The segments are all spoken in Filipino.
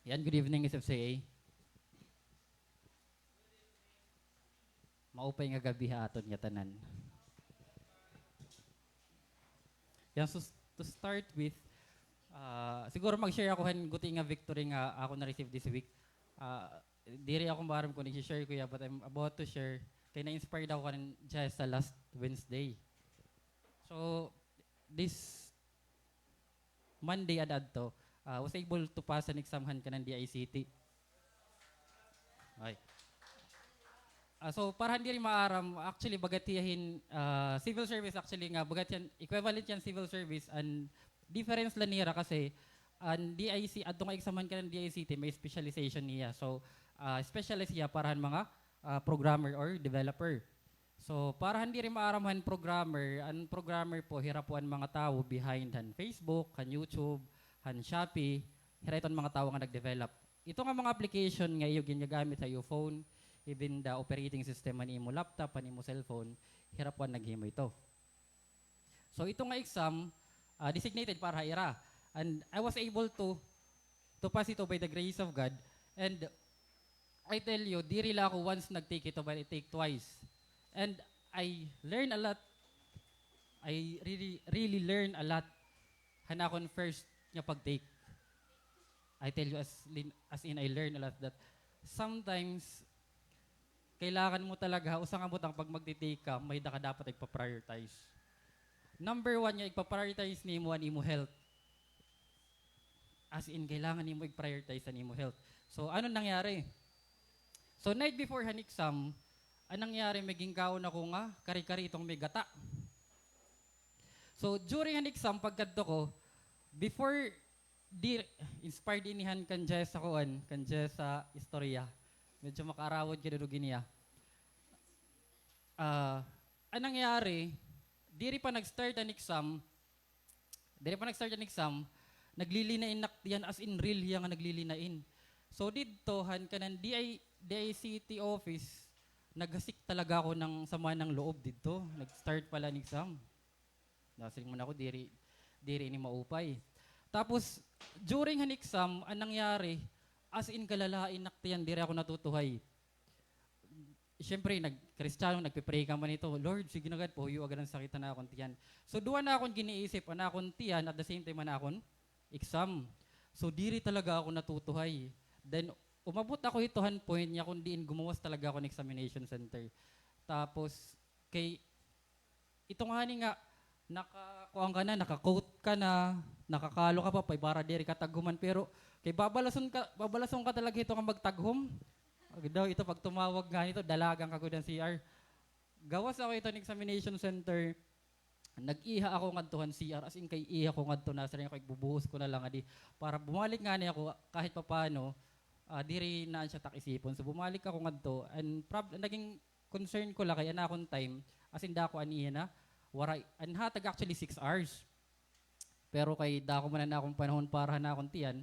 Yan, good evening, SFCA. Maupay nga gabi aton nga tanan. Yan, so, to start with, siguro mag-share ako han guti nga victory nga ako na-receive this week. Diri ako maram ko nag-share ko ya, but I'm about to share. Kaya na-inspired ako kan just sa last Wednesday. So, this Monday adto, was able to pass an exam han kanan DICT. Okay. So para hindi rin maaram, actually bagatiyahin civil service actually nga bagat yan equivalent yan civil service and difference lang nira kasi ang DIC adto nga examan ka ng DICT may specialization niya. So specialist niya para mga programmer or developer. So para hindi rin maaraman programmer, ang programmer po hirapuan mga tao behind han Facebook, han YouTube, han Shopee, hiraton mga tao nga nag-develop. Ito nga mga application nga iyo ginagamit sa iyo phone, even the operating system man imo laptop, man imo cellphone, hirapan naghimo ito. So ito nga exam, designated para haira. And I was able to pass ito by the grace of God. And I tell you, di rila ako once nag-take ito, but I take twice. And I learn a lot. I really learn a lot. Hanakon first nga pag-take. I tell you as in I learn a lot that sometimes kailangan mo talaga, usang abot ang pag magtitake ka, may ka dapat ippa-prioritize. Number one, yung ippa-prioritize ni mo ang imo health. As in, kailangan ni mo i-prioritize ang imo health. So, ano nangyari? So, night before han exam, anong nangyari, maging kaon ako nga, kari-kari itong may gata. So, during han exam, pagkadto ko, before, inspired inihan kan sa kuan, kan sa istorya. Medyo makarawod ka dudugin niya. Anong nangyari, diri pa nag-start ang exam, naglilinain yan as in real yan nga naglilinain. So dito, han ka ng DICT office, naghasik talaga ako ng sama ng loob dito. Nag-start pala ng exam. Nasiling mo na ako, diri ini maupay. Tapos, during han exam, anong nangyari, as in kalalain naktiyan, diri ako natutuhay. Siyempre, Kristiyano, nagpipray ka man ito, Lord, sige na agad po, yung agad ang sakit na akong tiyan. So, duwa na akong giniisip, na akong tiyan, at the same time na akong exam. So, diri talaga ako natutuhay. Then, umabot ako itohan point niya kung diin gumawas talaga ako ng examination center. Tapos, ito nga nakakuha ka na, naka-quote ka na, nakakalo ka pa, para diri kataguman, pero kay babalason ka talaga ito nga magtaghom. Daw ito pag tumawag nga nito, dalagang ka ng CR. Gawas ako ito ng examination center. Nag-iha ako ngadtuhan CR, as in kay iha ko ngadto na sa rin ako bubuhos ko na lang adi para bumalik nga niya ako kahit papaano, diri na siya takisipon. So bumalik ako ngadto and naging concern ko lang kay ana akong time as in dako aniya na waray and hatag actually 6 hours. Pero kay dako man na akong panahon para na akong tiyan,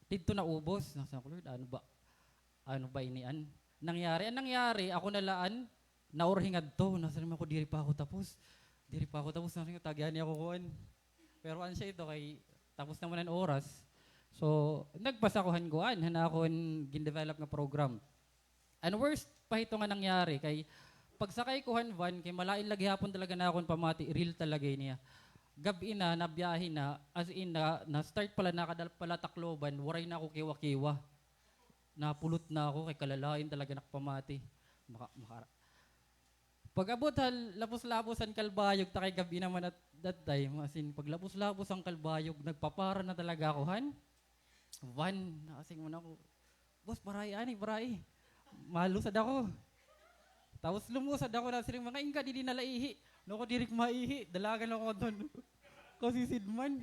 dito na ubos. Nasa ko, Lord, ano ba inian? Nangyari, ako nalaan, naurhingad to. Nasa naman ako, diri pa ako tapos, nasa naman tagyan niya ako kuhan. Pero ano siya ito, kay tapos naman ang oras. So, nagpasa ko hanguan, hanakon gin-develop nga program. And worst pa ito nga nangyari, kay pagsakay ko van, kay malain lagi hapon talaga na akong pamati, real talaga niya. Gabi na, nabiyahin na, as in na-start pala, nakadal pala Tacloban, waray na ako kiwa-kiwa. Napulot na ako, kay kalalain talaga nakapamati. Pag abot labos-labos ang kalbayog, takay gabi naman at that time, as in, pag labos-labos ang kalbayog, nagpapara na talaga ako, Van, nakasing mo na ako, boss, baray. Malusad ako. Tapos lumusad ako na siling mga ingka, di nalaihi. No ko dirik maihi, dalagan ako doon. Kasi sidman.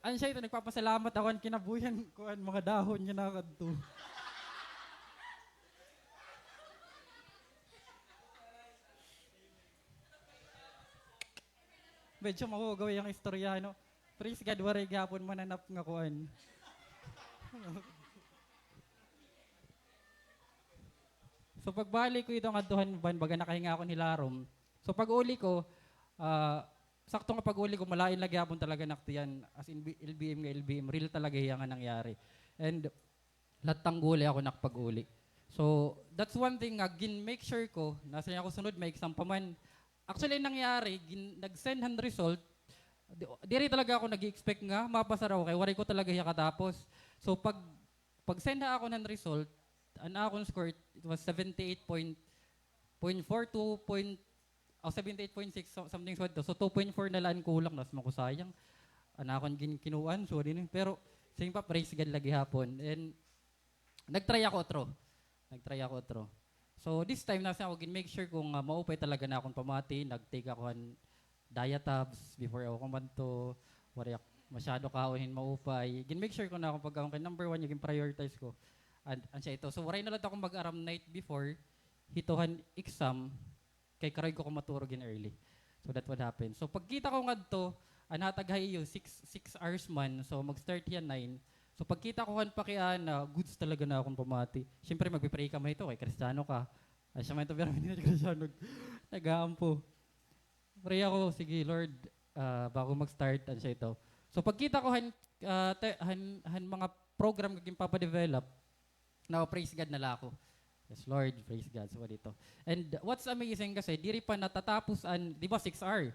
Ano siya ito, nagpapasalamat ako ang kinabuyan ko ang mga dahon niya nakadto. Medyo mawagaw yung istorya, no? Praise God, waray gapon mananap nga kuan. So pagbalik ko itong adtuhan ban, baga nakahinga ako ni Larom. So pag uli ko, sakto nga pag-uli ko, malain lagi hapon talaga naktiyan. As in, LBM nga LBM, real talaga yung nga nangyari. And lahat ng guli ako nakapag-uli. So, that's one thing nga, make sure ko, nasa niya ako sunod, may exam pa man. Actually, nangyari, nag-send hand result, di rin talaga ako nag-expect nga, mapasar ako, kaya wari ko talaga siya katapos. So, pag send na ako ng result, ang akong score, it was 78.42 o 78.6, something so. So, 2.4 na lang kulang, nas makusayang. Anakon kinuan, sorry na. Pero, sige pa, praise God lagi hapon. And, nagtry ako otro. So, this time, nasa ako, make sure kung maupay talaga na akong pamati, nag-take ako ang diatabs before ako kumanto, wari masyado kaonin maupay. Make sure ko na akong pag number one, yung prioritize ko. And siya ito. So, waray na lang akong mag-aram night before, hituhan exam, kay karoy ko kumaturo gin early. So, that would happen. So, pagkita ko nga to, anataghay yung 6 hours man, so mag-start yan 9. So pagkita ko kan pa kaya na goods talaga na akong pamati. Siyempre magpipray ka man ito, kay Kristiyano ka. Ay siya man ito, pero hindi na Kristiyano. Nag-aampo. Pray ako, sige Lord, bago mag-start, ano siya ito. So pagkita ko han mga program kaging papadevelop, now praise God na la ako. Yes Lord, praise God. So dito. And what's amazing kasi, diri pa natatapos di ba 6 hour?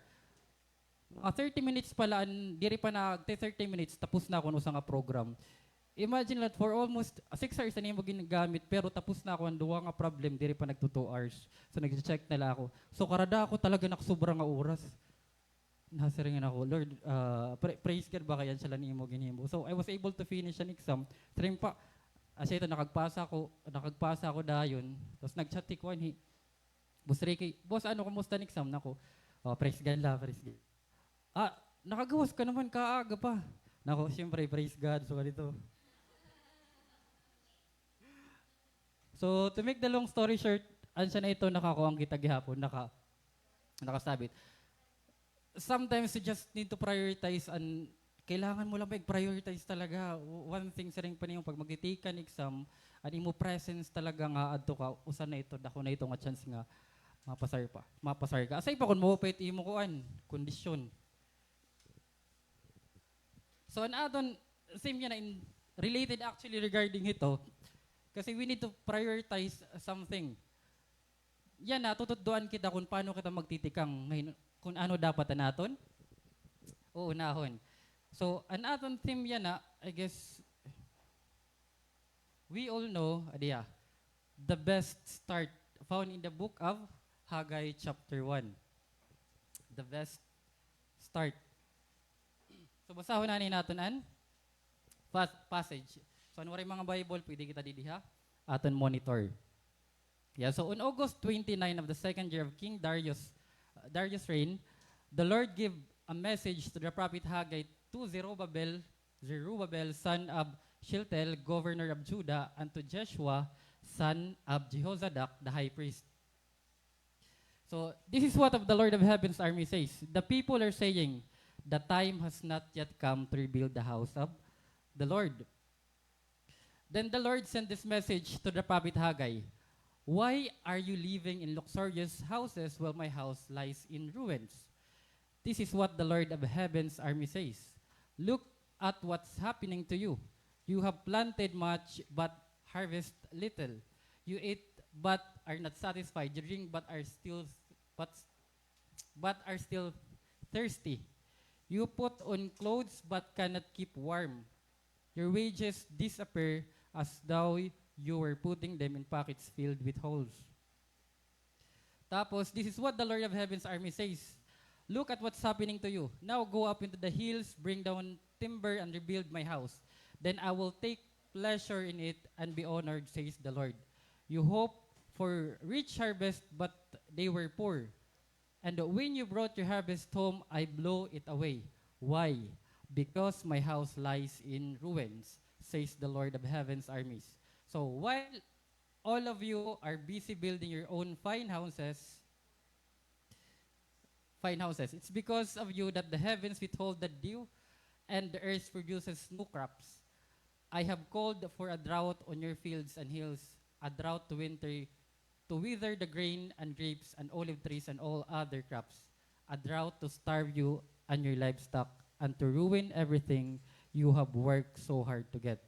30 minutes pala, diri pa na 30 minutes, tapos na ako no sa nga program. Imagine that for almost 6 hours na mo ginagamit, pero tapos na ako ang duwa nga problem, diri pa nagto 2 hours. So nag-check na lang ako. So karada ako talaga nakasubra nga oras. Nasiringan ako, Lord, praise God ba kaya sila ni mo ginhimo. So I was able to finish an exam. Trim pa, asya ito, nakagpasa ako dayon. Tapos nag-chat ko, Boss Ricky, boss, kumusta ang exam? Nako, praise God la, praise God. Nakagawas ka naman kaaga pa. Nako, siyempre, praise God. So, ganito. So, to make the long story short, ansya na ito, nakakuha ang kita gihapon, nakasabit. Sometimes, you just need to prioritize and kailangan mo lang mag-prioritize talaga. One thing sa rin pa niyo, pag mag-take an exam, and imo presence talaga nga adto ka, usan na ito, dako na ito nga chance nga, mapasar ka. Asay pa kung mawapit imo kuan, kondisyon. So, same yan related actually regarding ito, kasi we need to prioritize something. Yan na, tutudduan kita kung paano kita magtitikang, kung ano dapat naton. Uunahon. So, an aton theme yan na, I guess, we all know, the best start found in the book of Haggai chapter 1. The best start. So, basahon na natin an passage. So, ano rin mga Bible, pwede kita didiha, aton monitor. Yeah, so on August 29 of the second year of King Darius' reign, the Lord gave a message to the prophet Haggai to Zerubbabel, son of Shealtiel, governor of Judah, and to Joshua, son of Jehozadak, the high priest. So, this is what of the Lord of Heaven's army says. The people are saying, the time has not yet come to rebuild the house of the Lord. Then the Lord sent this message to the prophet Haggai. Why are you living in luxurious houses while my house lies in ruins? This is what the Lord of Heaven's army says. Look at what's happening to you. You have planted much but harvest little. You eat but are not satisfied. You drink but are still thirsty. You put on clothes but cannot keep warm. Your wages disappear as though you were putting them in pockets filled with holes. Tapos, this is what the Lord of Heaven's army says. Look at what's happening to you. Now go up into the hills, bring down timber, and rebuild my house. Then I will take pleasure in it and be honored, says the Lord. You hope for rich harvest, but they were poor. And when you brought your harvest home, I blow it away. Why? Because my house lies in ruins, says the Lord of Heaven's armies. So while all of you are busy building your own fine houses, it's because of you that the heavens withhold the dew and the earth produces no crops. I have called for a drought on your fields and hills, a drought to wither the grain and grapes and olive trees and all other crops. a drought to starve you and your livestock, and to ruin everything you have worked so hard to get.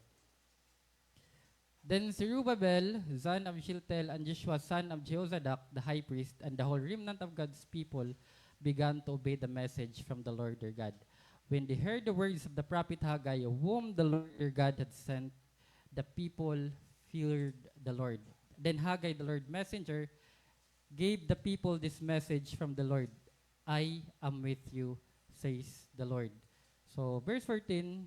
Then Zerubbabel, son of Shealtiel, and Joshua, son of Jehozadak, the high priest, and the whole remnant of God's people began to obey the message from the Lord their God. When they heard the words of the prophet Haggai, whom the Lord their God had sent, the people feared the Lord. Then Haggai, the Lord messenger, gave the people this message from the Lord. I am with you, says the Lord. So verse 14,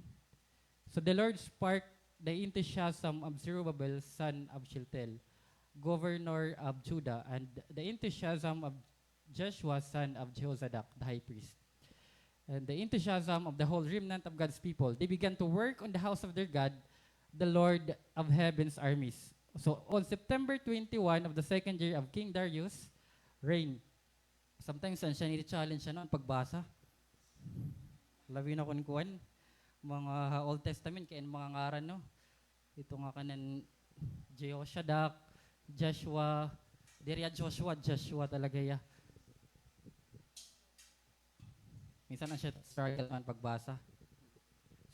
so the Lord sparked the enthusiasm of Zerubbabel, son of Shealtiel, governor of Judah, and the enthusiasm of Joshua, son of Jehozadak, the high priest, and the enthusiasm of the whole remnant of God's people. They began to work on the house of their God, the Lord of heaven's armies. So on September 21 of the second year of King Darius' reign, sometimes siya ni-challenge siya noon pagbasa. Labi na kuwan mga Old Testament kaya mga ngaran no. Ito nga kanan Jehoshaphat, Joshua, Diriya Joshua talaga ya. Minsan na siya struggle man pagbasa.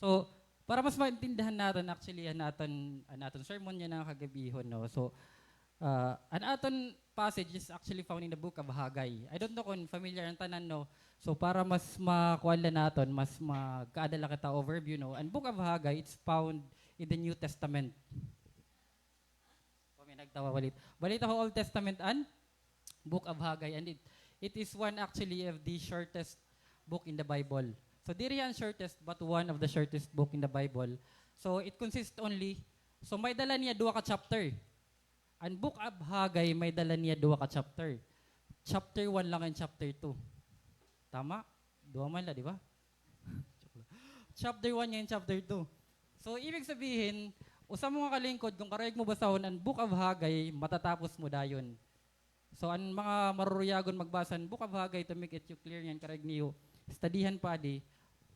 So, para mas maintindihan natin actually an aton sermon niya na kagabihon no. So, an aton passage is actually found in the book of Haggai. I don't know kung familiar ang tanan no. So para mas makuha natin, mas magkaadala kita overview no. And book of Haggai, it's found in the New Testament. May nagtawa balit. Balit ako Old Testament and book of Haggai, and it is one actually of the shortest book in the Bible. So diri yan shortest but one of the shortest book in the Bible. So it consists only, so may dala niya 2 ka chapter. And book of Haggai may dala niya 2 ka chapter. Chapter 1 lang and chapter 2. Tama? 2 man la, di ba? Chapter 1 yan, chapter 2. So ibig sabihin, usa mo nga kalingkod kung karayag mo basahon ang book of Haggai, matatapos mo dayon. So ang mga maruruyagon magbasan book of Haggai to make it you clear yan karayag niyo. Studyhan pa di,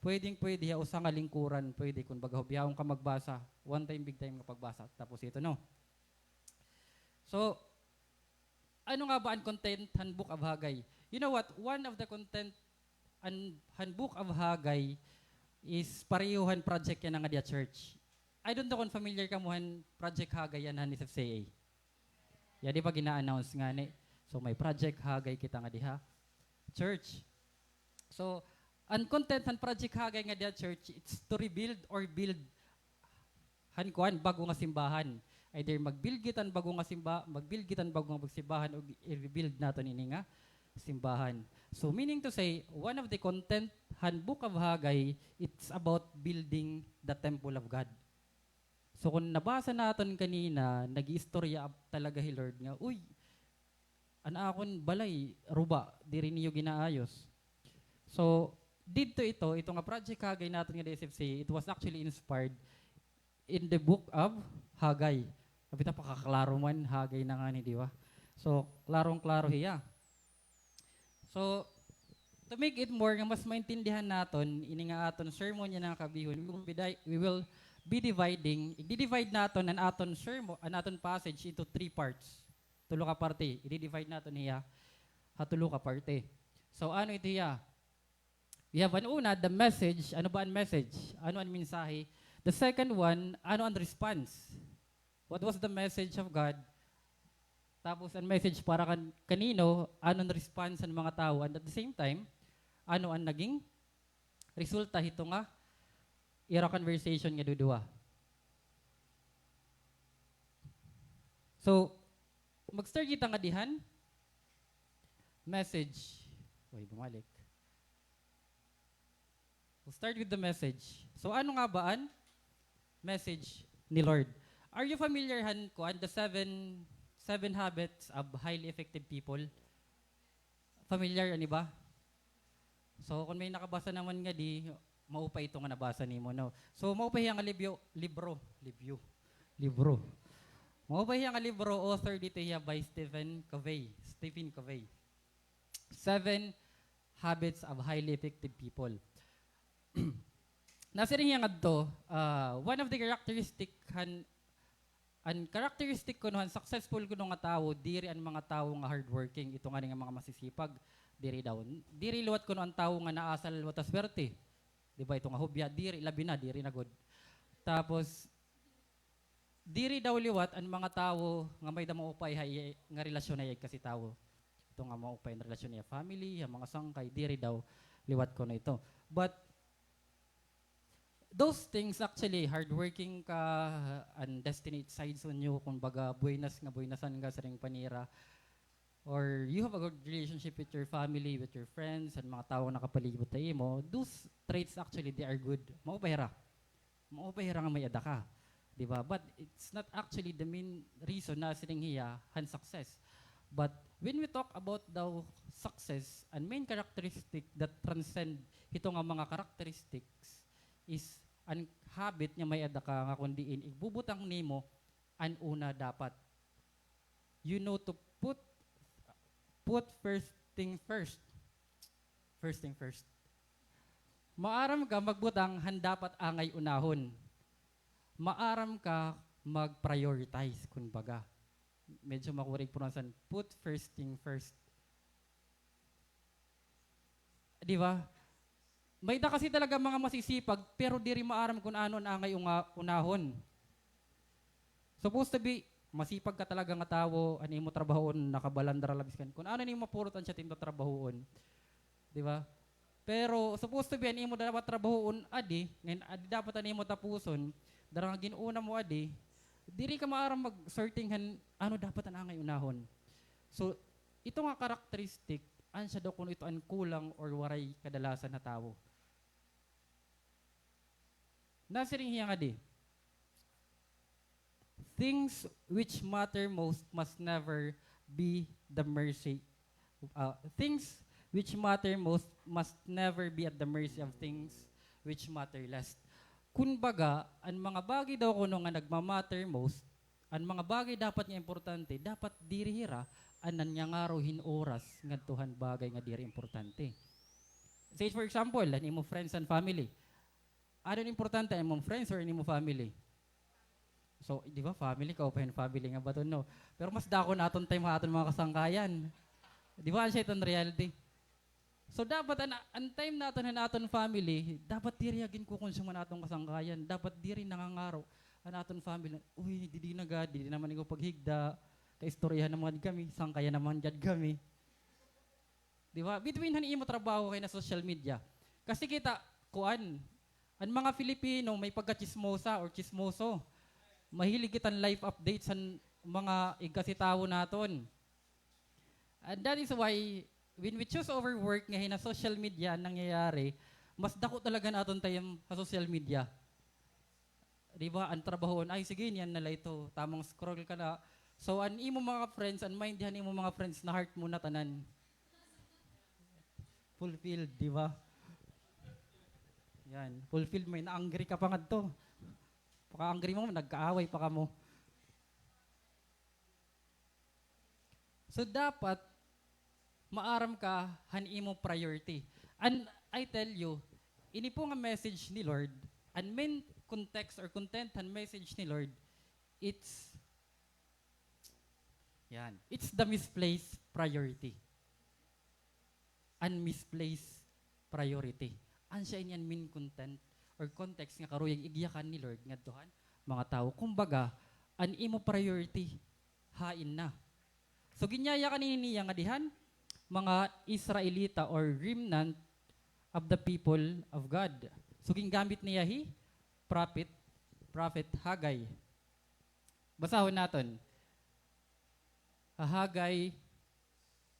pwede ya usa nga lingkuran, pwede kung bagahobyaon ka magbasa, one time big time nga pagbasa. Tapos ito no. So ano nga ba ang content han book of Haggai? You know what? One of the content ang book of Haggai is parehuhan project yan nga dia church. I don't know kung familiar ka mo han project Haggai yan ni SFCA. Ya di ba gina-announce nga ni. So may project Haggai kita nga diha church. So ang content han project Haggai nga dia church, it's to rebuild or build han kuan bago nga simbahan. Either magbilgitan bago nga simbahan o i-rebuild naton ini nga simbahan. So meaning to say, one of the content handbook of Haggai, it's about building the temple of God. So kung nabasa natin kanina, nag-istorya talaga si Lord nga, uy, akon balay, ruba, di rin niyo ginaayos. So dito ito nga project Haggai natin nga DSFC, it was actually inspired in the book of Haggai. Kapita pakaklaro man, Haggai na nga ni, di ba? So, klarong-klaro hiya. So, to make it more, nga mas maintindihan naton, ini nga aton sermon niya ng kabihon, we will be dividing, i-divide naton ang aton sermon, ang aton passage into 3 parts. 3 ka parte. I-divide naton hiya, 3 ka parte. So, ano ito hiya? We have una, the message. Ano ba ang message? Ano ang mensahe? The second one, ano ang response? What was the message of God? Tapos ang message para kanino, ano ang response ng mga tao, and at the same time, ano ang naging resulta hito nga ira conversation nga dudua. So, mag-start kita nga dihan. Message. Uy, bumalik. We'll start with the message. So, ano nga ba ang message ni Lord? Are you familiar ko the seven habits of highly effective people? Familiar ani ba? So kung may nakabasa naman nga di, maupay ito nga nabasa nimo no. So maupay nga libro. Maupay nga libro author dito hiya by Stephen Covey. 7 habits of highly effective people. Nasiring nga to, one of the characteristic ko nohan, successful ko nga tao, diri ang mga tao nga hardworking, ito nga mga masisipag. Diri daw. Diri liwat kuno ang tawo nga naasal watas swerte. Di ba ito nga hobya, diri labi na, diri na god. Tapos diri daw liwat ang mga tawo nga may damang upay hay nga relasyon na kasi tawo. Ito nga maupay na relasyon niya family, ang mga sangkay, diri daw liwat ko na ito. But those things actually hardworking ka and destiny sides on you kung baga buenas nga buenasan ka sa ring panira or you have a good relationship with your family, with your friends and mga tao na kapalibot ta imo, those traits actually they are good. Maupayra nga may ada ka, di ba? But it's not actually the main reason na sining hiya han success. But when we talk about the success and main characteristic that transcend ito nga mga characteristics is an habit nga may ada ka nga kundiin igbubutang nimo an una dapat you know to put first thing first. Maaram ka magbutang han dapat angay unahon. Maaram ka mag-prioritize kumbaga. Medyo makurig pronouncean, put first thing first. Di ba? May da kasi talaga mga masisipag, pero di rin maaram kung ano na angay unahon. Supposed to be, masipag ka talaga nga tao, ani mo trabahoon, nakabalandra labis kan. Kung ano ni mo purutan siya tinto trabahoon. Di ba? Pero supposed to be, ani mo dapat trabahoon, adi, ngayon adi dapat ani mo tapuson, darang ginuna mo adi, diri ka maaram mag-sortinghan ano dapat ang angay unahon. So, ito nga karakteristik, ansya daw kung ito ang kulang or waray kadalasan na tao. Nasiring hiya nga di. Things which matter most must never be the mercy. Things which matter most must never be at the mercy of things which matter less. Kunbaga, ang mga bagay daw kuno nga nagmamatter most, ang mga bagay dapat nga importante, dapat dirihira, anan nga ngaruhin oras nga tuhan bagay nga diri importante. Say for example, ani mo friends and family. Ano importante, ani mo friends or ani mo family? So, di ba, family, kaupahin family nga ba to, no? Pero mas dako na aton time aton mga kasangkayan. Di ba, siya itong reality? So, dapat, ang time natin na aton family, dapat diri agin kukonsuman atong kasangkayan. Dapat diri nangangaro ang aton family. Uy, di naman ikaw paghigda, kaistoryahan naman kami, sangkayan naman dyan kami. Di ba? Between hani mo trabaho kay na social media. Kasi kita, kuan, ang mga Filipino may pagka-chismosa or chismoso. Mahilig kitan life updates sa mga igkasitawo naton. And that is why, when we choose over work ngayon na social media ang nangyayari, mas dako talaga naton tayong sa social media. Di ba? Ang trabahoon, ay sige, yan nala ito. Tamang scroll ka na. So, an imo mga friends, an maindihan imo mga friends na heart mo na tanan. Fulfilled, di ba? Yan. Fulfilled mo, na-angry ka pa nga to. Paka-angry mo, nagkaaway pa ka mo. So, dapat, maaram ka, hani mo priority. And I tell you, ini po nga message ni Lord, and main context or content and message ni Lord, it's the misplaced priority. Unmisplaced priority. An siya inyan main content or context nga karuyang igyakan ni Lord nga duhan mga tao. Kumbaga, an imo priority hain na. So ginyaya kanini nga dihan mga Israelita or remnant of the people of God. So gingamit niya prophet Haggai. Basahon naton. Haggai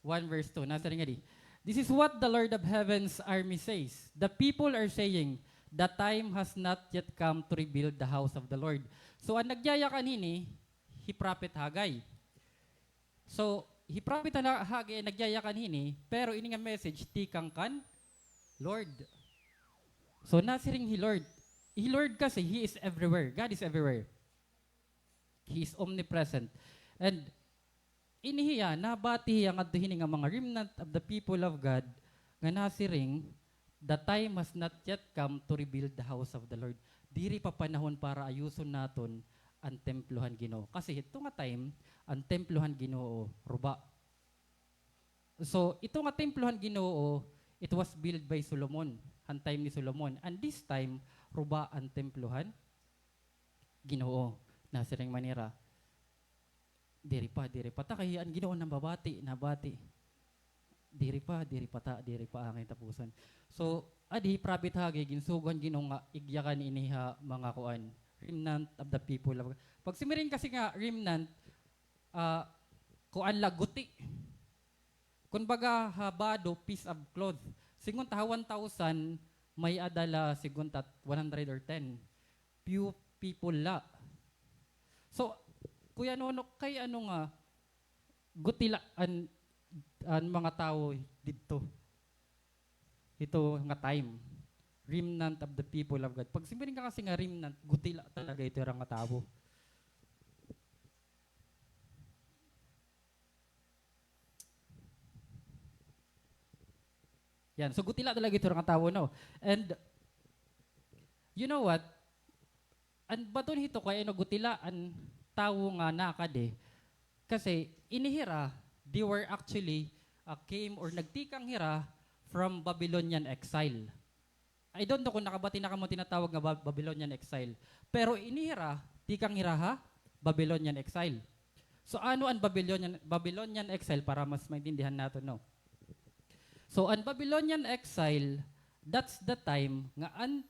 1 verse 2. Nasa rin nga di. This is what the Lord of Heaven's army says. The people are saying, the time has not yet come to rebuild the house of the Lord. So ang nagyaya kanini, prophet Haggai. So, prophet Haggai nagyaya kanini, pero ini nga message, tikang kan, Lord. So nasiring Lord. Lord kasi, He is everywhere. God is everywhere. He is omnipresent. And inihiya, nabati ang aduhin nga mga remnant of the people of God nga nasiring, the time has not yet come to rebuild the house of the Lord. Diri pa panahon para ayuson naton ang templohan Ginoo. Kasi ito nga time, ang templohan Ginoo, ruba. So ito nga templohan Ginoo, it was built by Solomon, han time ni Solomon. And this time, ruba ang templohan Ginoo. Nasa ring manira. Diri pa ta kay ang Ginoo nang nabati. Diri pa angay tapusan. So adi prophet Haggai ginsugon Ginoo nga igyakan iniha mga kuan, remnant of the people. Pag simirin kasi nga remnant, kuan laguti. Kunbaga habado piece of cloth. Sigun ta 1,000 may adala sigun ta 100 or 10. Few people la. So kuya Nono kay ano nga gutila an mga tao dito. Ito nga time. Remnant of the people of God. Pag simirin ka kasi nga remnant, gutila talaga ito yung nga tao. Yan. So, gutila talaga ito ang tao, no? And, you know what? An baton hito kaya no gutila an tao nga nakade. Kasi, inihira, they were actually came or nagtikang hira from Babylonian exile. I don't know kung nakabati na kamo tinatawag nga Babylonian exile. Pero inihira, tikang hira ha? Babylonian exile. So, ano ang Babylonian exile para mas maintindihan natin, no? So, ang Babylonian exile, that's the time nga ang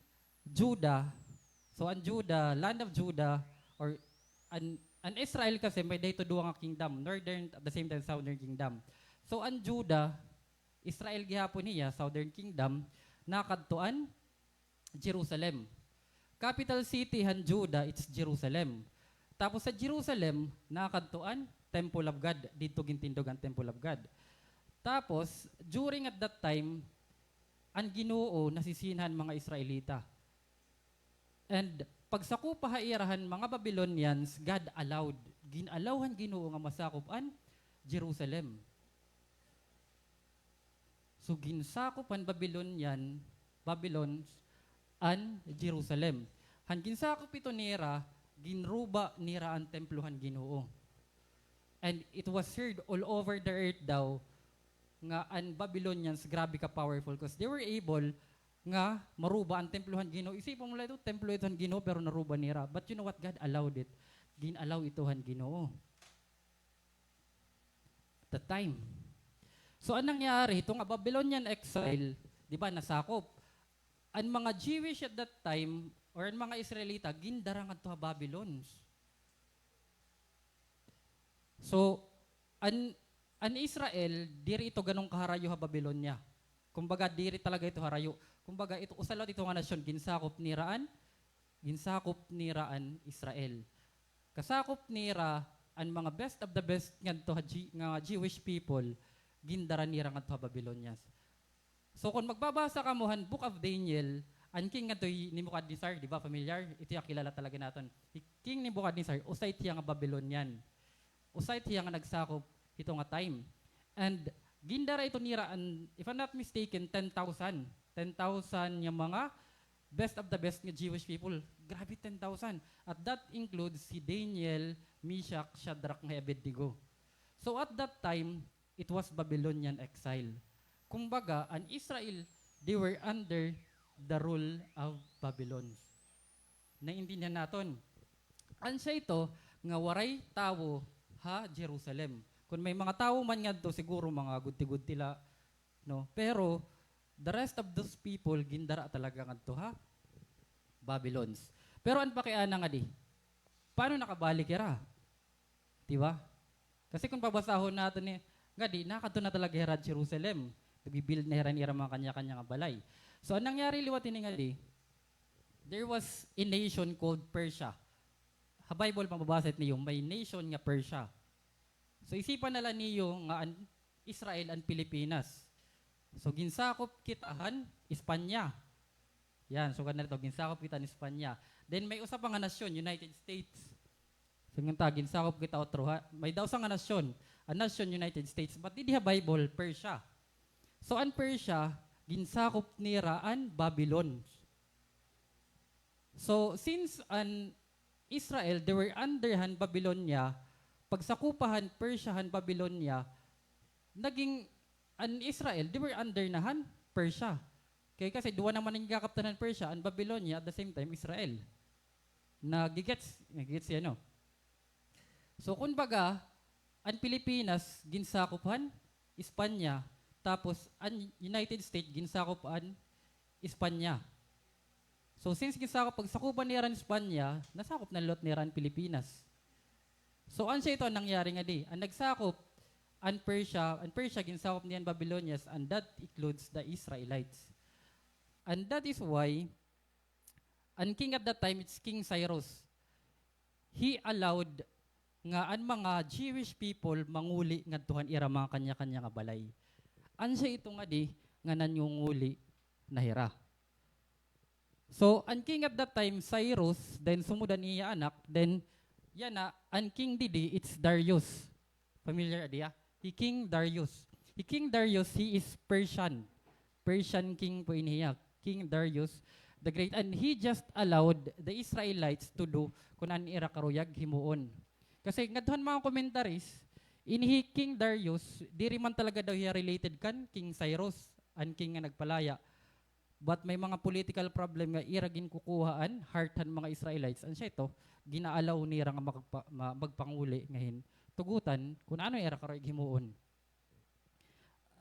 Judah, so ang Judah, land of Judah, or ang Israel kasi may dayto duwa nga kingdom, northern at the same time southern kingdom. So, ang Judah, Israel gihapon niya, southern kingdom, nakadtuan Jerusalem. Capital city han Judah, it's Jerusalem. Tapos sa Jerusalem, nakadtuan Temple of God, dito gintindog ang Temple of God. Tapos, during at that time, ang Ginoo nasisinhan mga Israelita. And pag sakupa hairahan mga Babylonians, God allowed. Ginalawhan Ginoo nga masakop ang Jerusalem. So ginsakop ang Babylons an Jerusalem. Han ginsakop ito nira, ginruba nira ang templohan Ginoo. And it was heard all over the earth daw nga ang Babylonians grabe ka powerful because they were able nga maruba ang templohan Ginoo. Isipon mo lang ito, templo ito han Ginoo pero naruba nira. But you know what? God allowed it. Ginalaw ito han Ginoo. The time. So anong nangyari? Ito nga Babylonian exile, di ba, nasakop. Ang mga Jewish at that time, or ang mga Israelita, gindarangan to ha Babylons. So, an Israel, diri ito ganong kaharayo ha Babylonia. Kumbaga, diri talaga ito harayo. Kumbaga, ito usalot ito nga nasyon, ginsakop niraan Israel. Kasakop nira ang mga best of the best nga Jewish people, gindaran nira nga to ha Babylonias. So kung magbabasa ka mo han Book of Daniel, ang king nga to ni Nebuchadnezzar, di ba familiar? Ito yung kilala talaga natin. King Nebuchadnezzar, usay tiya nga Babylonian. Usay tiya nga nagsakop ito nga time. And gindara ito nira, if I'm not mistaken, 10,000. 10,000 yung mga best of the best nga Jewish people. Grabe 10,000. At that includes si Daniel, Meshach, Shadrach, nga Abednego. So at that time, it was Babylonian exile. Kumbaga, an Israel, they were under the rule of Babylon. Naintindihan naton. Ansa ito, nga waray tawo ha Jerusalem. Kung may mga tao man nga to, siguro mga gudti-gudti la, no? Pero, the rest of those people, gindara talaga nga to ha Babylons. Pero an pakiana nga di, paano nakabalik ira? Diba? Kasi kung pabasahon natin nga di, nakato na talaga hira Jerusalem. Nagbibuild na hiran ira mga kanya-kanya nga balay. So, anong nangyari liwatin nga di, there was a nation called Persia. Ha Bible pamabasa niyo, may nation nga Persia. So, isipan nala niyo nga an Israel ang Pilipinas. So, ginsakop kitahan, Espanya. Yan, so ganito, ginsakop kita ni Espanya. Then, may usa pa nga nasyon, United States. So, ginsakop kita otro ha. May daw sa nga nasyon, a nation United States. But di ha Bible, Persia. So, an Persia, ginsakop nira an Babylon. So, since an Israel, they were under han Babylonia, pagsakupahan, Persiahan, Babylonia, naging an Israel, they were under nahan Persia. Kaya kasi duwa naman ang kakaptanan Persia, ang Babylonia at the same time Israel. Nagigets yan, no? So kumbaga, ang Pilipinas ginsakupan Espanya, tapos ang United States ginsakupan Espanya. So since pagsakupan ni Iran Espanya, nasakop na lot ni Iran Pilipinas. So ano siya ito ang nangyari nga di? Ang nagsakop ang Persia ginsakop niyan Babylonians, and that includes the Israelites. And that is why ang king at that time, it's King Cyrus. He allowed nga ang mga Jewish people manguli ngadtuhan ira mga kanya-kanya nga balay. An siya ito nga di nga nanyunguli na hira. So, ang king at that time, Cyrus, then sumudan niya anak, then yan na, ang king didi, it's Darius. Familiar diya? King Darius. King Darius, he is Persian. Persian king po iniya. King Darius the Great. And he just allowed the Israelites to do kung an ira karuyag himuon. Kasi ngadtuhan mga commentaries, King Darius, diri man talaga daw hiya related kan King Cyrus, ang king nga nagpalaya. But may mga political problem nga iragin kukuhaan, hartan mga Israelites. Ano siya ito? Ginaalaw nira nga magpanguli ngayon. Tugutan, kung ano era karoy himuon.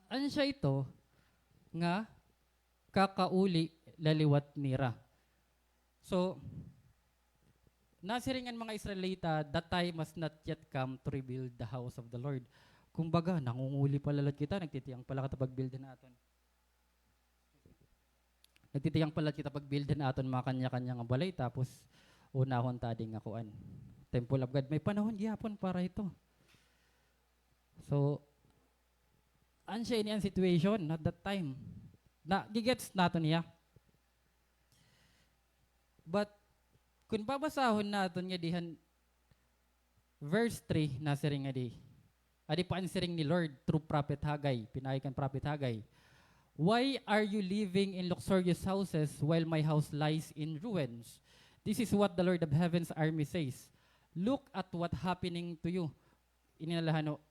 Ano siya ito? Nga kakauli laliwat nira. So, nasiringan mga Israelita, that time must not yet come to rebuild the house of the Lord. Kumbaga, nangunguli pala lahat kita, nagtitiyang pala kita pag-build natin. Nagtitiyang pala kita pag-build natin mga kanya-kanya nga balay, tapos unahon tading akuan. Temple of God, may panahon gihapon para ito. So, an siya ini ang situation at that time. Na, gigets natin niya. But, kung babasahon natin nga dihan, verse 3, nasiring nga di. Adi pa ansiring ni Lord through Prophet Haggai, pinahikan Prophet Haggai. Why are you living in luxurious houses while my house lies in ruins? This is what the Lord of Heaven's army says. Look at what happening to you. Ininalahano.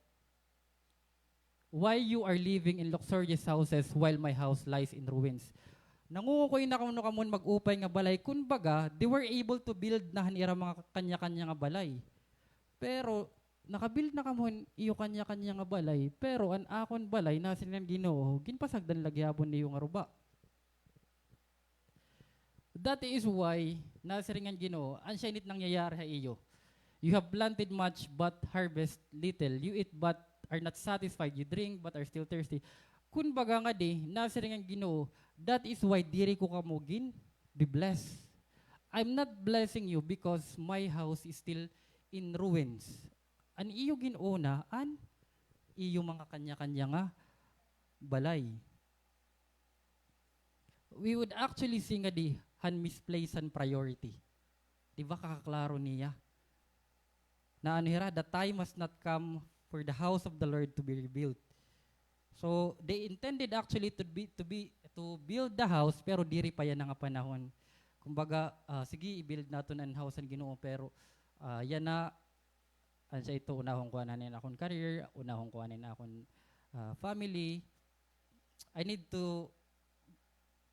Why you are living in luxurious houses while my house lies in ruins? Nangungukoy na kung kamon mag-upay nga balay. Kumbaga, they were able to build na hanira mga kanya-kanya nga balay. Pero, nakabuild na kamon iyo kanya-kanya nga balay. Pero, an akon balay, nasin nga Ginoo, ginpasagdan lagyabon niyo nga ruba. That is why, nasiringan Ginoo, ang siya nangyayari sa iyo. You have planted much but harvest little. You eat but are not satisfied. You drink but are still thirsty. Kun baga nga di, nasiringan Ginoo, that is why diri ko kamugin, be blessed. I'm not blessing you because my house is still in ruins. An iyo ginuna, an iyo mga kanya-kanya nga balay. We would actually see nga di, han misplaced priority. Di ba kakaklaro niya? Na anira, the time must not come for the house of the Lord to be rebuilt. So they intended actually to build the house, pero diri pa yan nga panahon. Kumbaga, sige i-build nato ang house ang Ginoo, pero yan na siya ito, unahong kuhanin akong career, unahong kuhanin akong family.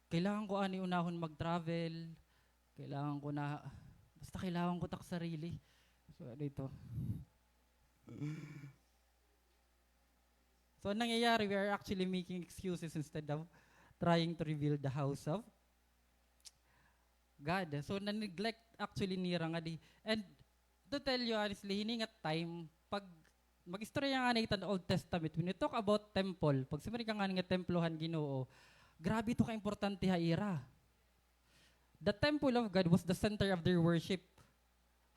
Kailangan ko ani unahon mag-travel, basta kailangan ko tak sarili. So, dito. So, nangyayari, we are actually making excuses instead of trying to rebuild the house of God. So, na-neglect actually nira nga di. And to tell you honestly, hiningat time, pag mag-istorya nga na Old Testament, when you talk about temple, pag sumari ka nga nga templohan Ginoo, grabe ito ka-importante haira. The temple of God was the center of their worship.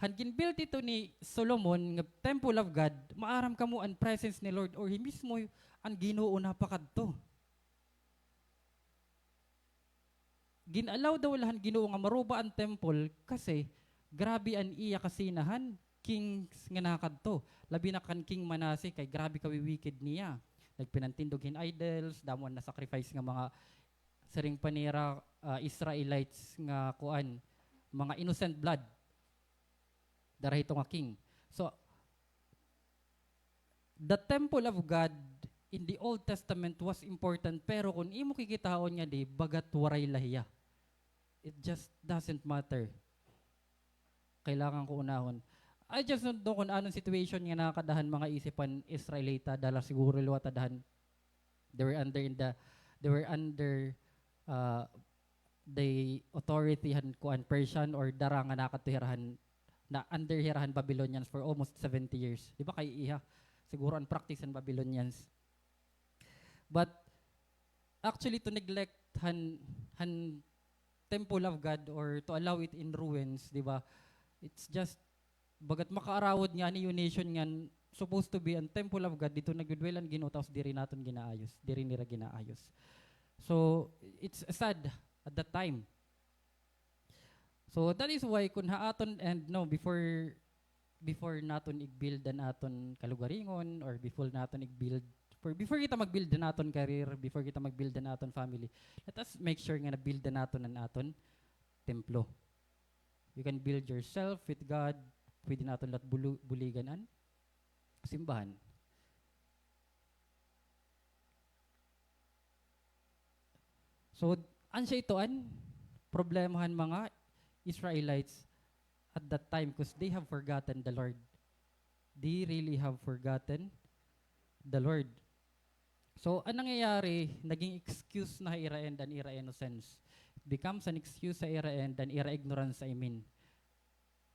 Hangin built ito ni Solomon, ng temple of God, maaram ka mo ang presence ni Lord, or mismo ang Ginoo napakadto. Ginalaw daw lahan Ginoo nga maruba ang temple kasi grabe ang iya kasinahan, kings nga nakadto. Labi na kan King Manase, kay grabe kawi-wicked niya. Nagpinantindogin idols, damon na sacrifice nga mga saring panira Israelites nga kuan, mga innocent blood. Darahi ito nga king. So, the temple of God in the Old Testament was important, pero kung imo kikitaon nga di, bagat waray lahiya. It just doesn't matter. Kailangan ko unahon. I just don't know kung anong situation nga nakakadahan mga isipan Israelita, dala siguro luwatadahan. They were under uh, the authority han kuan Persian or dara nga nakatuhirahan na underhirahan Babylonians for almost 70 years. Di ba kay iha? Siguro ang practice ng Babylonians. But actually to neglect han temple of God or to allow it in ruins, di ba? It's just bagat makaarawod nga ni yung nation nga supposed to be ang temple of God dito nagdudwelan Ginoo tapos diri naton ginaayos, diri nila ginaayos. So it's sad at that time. So that is why kun haaton and no before naton i-build an aton kalugaringon or before naton i-build before kita mag-build na naton career, before kita mag-build na naton family, let us make sure nga na-build na naton ang aton templo. You can build yourself with God, pwede naton lat buligan an simbahan. So, ansya itoan, problemahan mga Israelites at that time because they have forgotten the Lord. They really have forgotten the Lord. So, anong nangyayari? Naging excuse na ira and ira innocence. It becomes an excuse sa ira and ira ignorance I mean.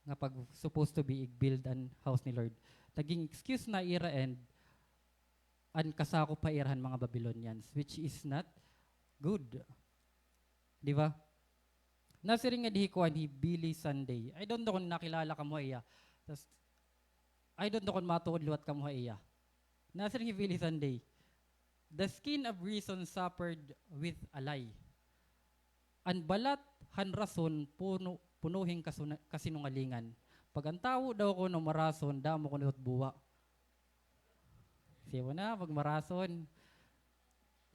Nga pag supposed to be build an house ni Lord. Naging excuse na ira and kasako pa irahan mga Babylonians, which is not good. Di ba? Nasiring nga dihikuan hi Billy Sunday. I don't know kung nakilala ka mo iya. I don't know kung matuod luwat ka mo iya. Nasiring hi Billy Sunday. The skin of reason suffered with a lie. Ang balat han rason punuhing kasinungalingan. Pag ang tao daw ko no marason, damo ko nut buwa. Siya na, pag marason,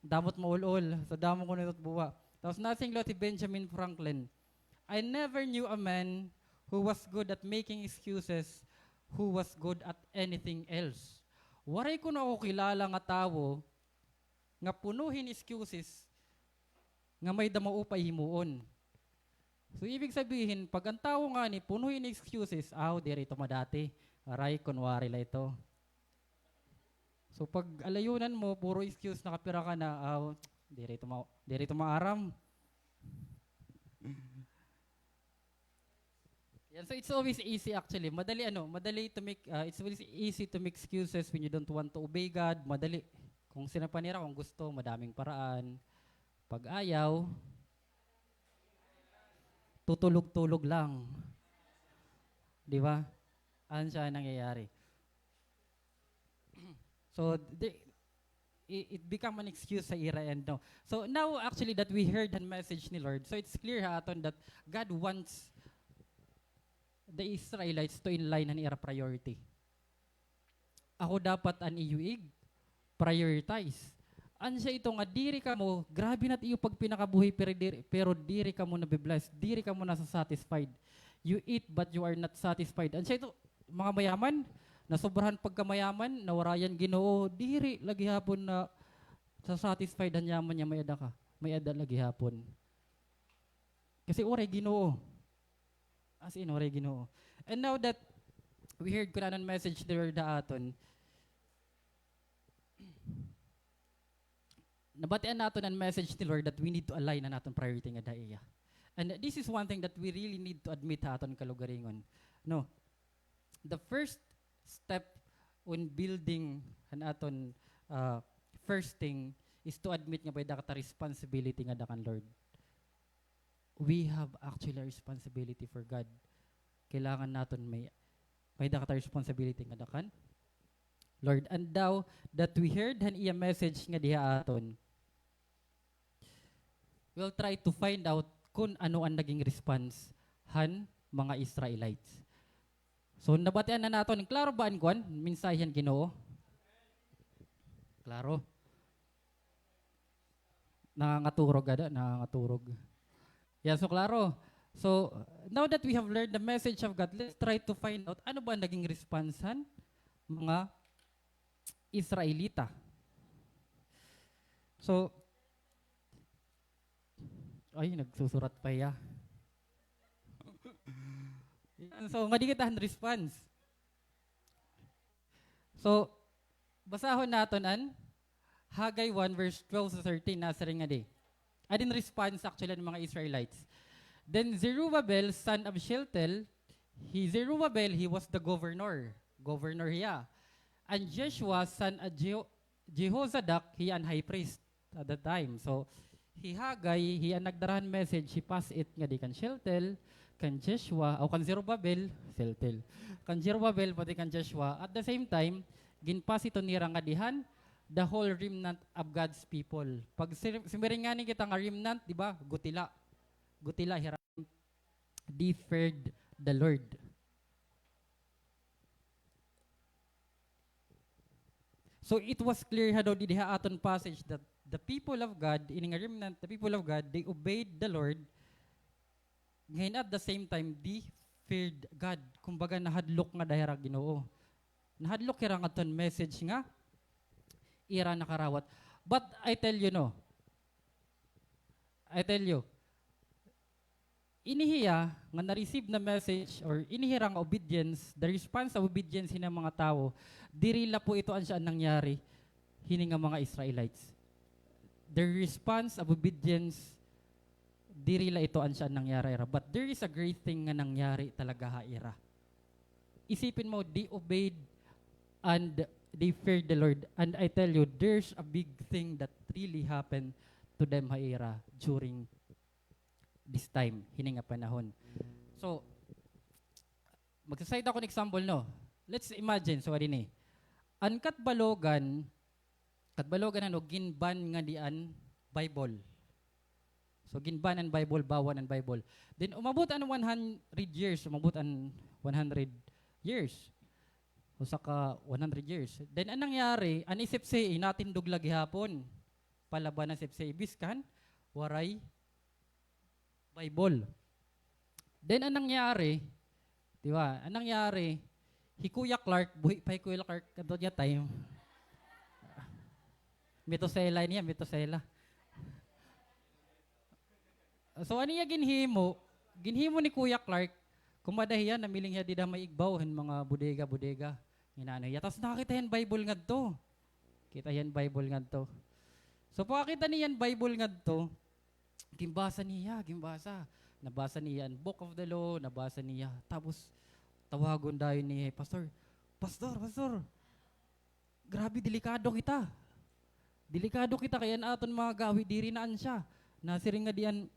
damot maulol, so damo ko nut buwa. Tapos nasing lo si Benjamin Franklin. I never knew a man who was good at making excuses, who was good at anything else. Waray ko na ako kilala nga tao nga punuhin excuses nga may damo upay himuon. So ibig sabihin, pag ang tao nga ni punuhin excuses, diri ito madati. Aray, kunwari la ito. So pag alayunan mo, puro excuse nakapira ka na, diri ito maaram. Yan, so it's always easy actually. Madali to make, it's always easy to make excuses when you don't want to obey God. Madali. Kung sinapanira, kung gusto, madaming paraan. Pag ayaw, tutulog-tulog lang. Di ba? Ano siya nangyayari? So, it become an excuse sa ira and no. So, now actually that we heard the message ni Lord, so it's clear haton that God wants the Israelites to inline ang ira priority. Ako dapat an iyuig, prioritize. Ansya ito nga, diri ka mo, grabe nat iyo pag pinakabuhi, pero diri ka mo nabibless, diri ka mo nasa satisfied. You eat but you are not satisfied. Ansya ito, mga mayaman, nasobrahan pagkamayaman, nawarayan Ginoo, diri lagi hapon na sa satisfied ang yaman niya, may ada ka, may ada lagi hapon. Kasi oray Ginoo. As in, oray Ginoo. And now that we heard ko na ng message there daaton, nabatian natin ang message ni Lord that we need to align na natin priority nga daiya. And this is one thing that we really need to admit aton kalugaringon. No. The first step on building an aton first thing is to admit nga by dakata responsibility nga dakan Lord. We have actually a responsibility for God. Kailangan naton may dakata responsibility nga dakan Lord. And daw that we heard han iya message nga diha aton, we'll try to find out kung ano ang naging response han mga Israelites. So nabatian na naton, klaro ba ang kuan mensahe han Ginoo? Klaro. Nangangaturog nangangaturog. Yeah, so klaro. So now that we have learned the message of God, let's try to find out ano ba ang naging response han mga Israelita. So, ay, nagsusurat pa ya. So, nga di kita response. So, basahon naton an Haggai 1 verse 12 to 13 nasa ring nga di. Adin response actually ng mga Israelites. Then Zerubbabel, son of Shealtiel, Zerubbabel, he was the governor. Governor hiya. And Joshua, son of Jehozadak, he an high priest at the time. So, he Haggai, he an nagdarahan message, he pass it nga di kan Shealtiel, kan Joshua, o kan Zerubbabel, Shealtiel, kan Zerubbabel, pati kan Joshua. At the same time, ginpas ito nira nga dihan, the whole remnant of God's people. Pag simiringanin kita nga remnant, di ba? Gutila. Gutila, hiram. Deferred the Lord. So it was clear ha daw di diha aton passage that the people of God, ining nga remnant, the people of God, they obeyed the Lord. Ngayon at the same time, they feared God. Kumbaga nahadlok nga dahira Ginoo. Nahadlok kira nga ton message nga ira nakarawat. But I tell you no. I tell you, inihiya nga na-receive na message or inihirang obedience, the response of obedience hinang mga tao, dirila po ito ang siya nangyari hining nga mga Israelites. The response of obedience, dirila ito ang siya nangyari. But there is a great thing nga nangyari talaga haira. Isipin mo, they obeyed and they feared the Lord. And I tell you, there's a big thing that really happened to them haira during this time, hininga panahon. So, magsasayad ako ng example, no? Let's imagine, so adin an katbalogan ano, ginban nga dian Bible. So, ginban ang Bible, bawan ang Bible. Then, umabot an 100 years, umabot an 100 years. O saka 100 years. Then, anong nangyari, an isipsi, natindog lagi hapon. Palaban na sipsi, ibiskan, waray, Bible. Then, anong nangyari, di ba, anong nangyari, Kuya Clark, buhi pa Kuya Clark, kanto niya time. Metosela niya, Metosela. So, ano niya ginhimo ni Kuya Clark, kumadahiyan, namiling niya di da may igbaw, mga bodega. Inano niya. Tapos nakakita yan Bible nga to. Kita yan Bible nga to. So, pakita niyan Bible nga to, gimbasa. Nabasa niya ang Book of the Law, nabasa niya. Tapos, tawagon dayon ni Pastor, grabe, delikado kita kaya aton mga gawi, diri naan siya. Nasiring nga diyan,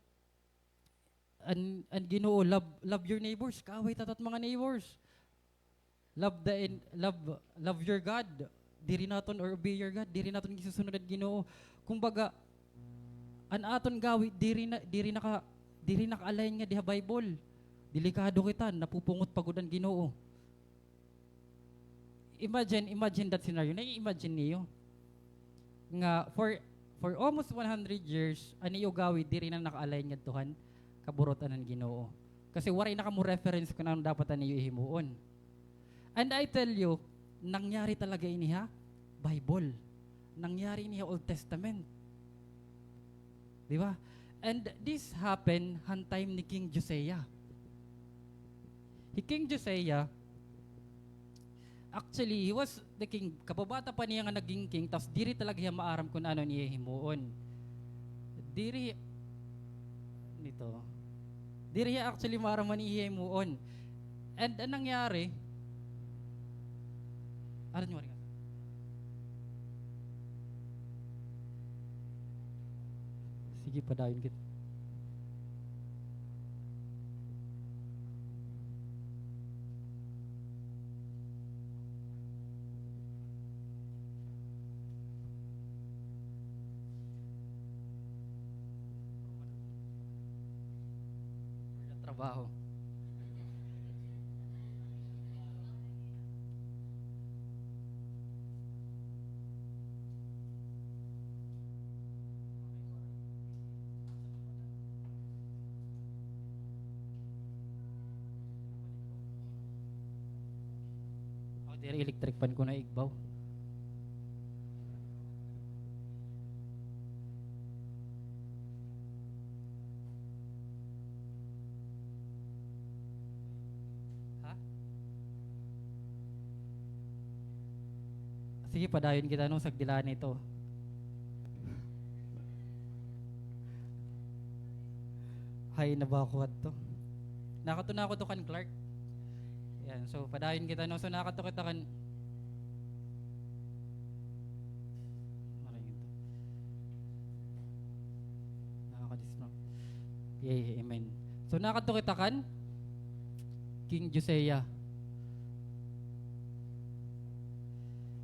and Ginoo, love your neighbors, kaaway tatat mga neighbors. Love your God. Diri naton or obey your God, diri naton gisusunod at Ginoo. Kumbaga, an aton gawi diri naka-align nga diha Bible. Delikado kita, napupungot pagudan Ginoo. Imagine that scenario. Nai-imagine niyo nga for almost 100 years ani yo gawi diri na naka-align nga Tuhan kaburotan ng Ginoo. Kasi waray na kamo reference kung ano dapat niyo ihimuon. And I tell you, nangyari talaga iniha Bible. Nangyari niya Old Testament. Di ba? And this happened han time ni King Josiah. King Josiah, actually, he was the king. Kababata pa niya nga naging king, tapos diri talaga siya maaram kung ano niya himuon. Diri siya actually maaram man niya himuon. And anong nangyari? Ano nyo rin? Sige, padayon kita. Trabaho. Diri electric pan ko na igbaw. Sige, padayon kita nung sagdilaan ito. Hay na ba ako to? Nakatuna ko to kan Clark. Yan, so padayon kita no. So nakato kita kan maraming to. Nakakadisma. Yay, amen. So nakato kita kan King Josiah.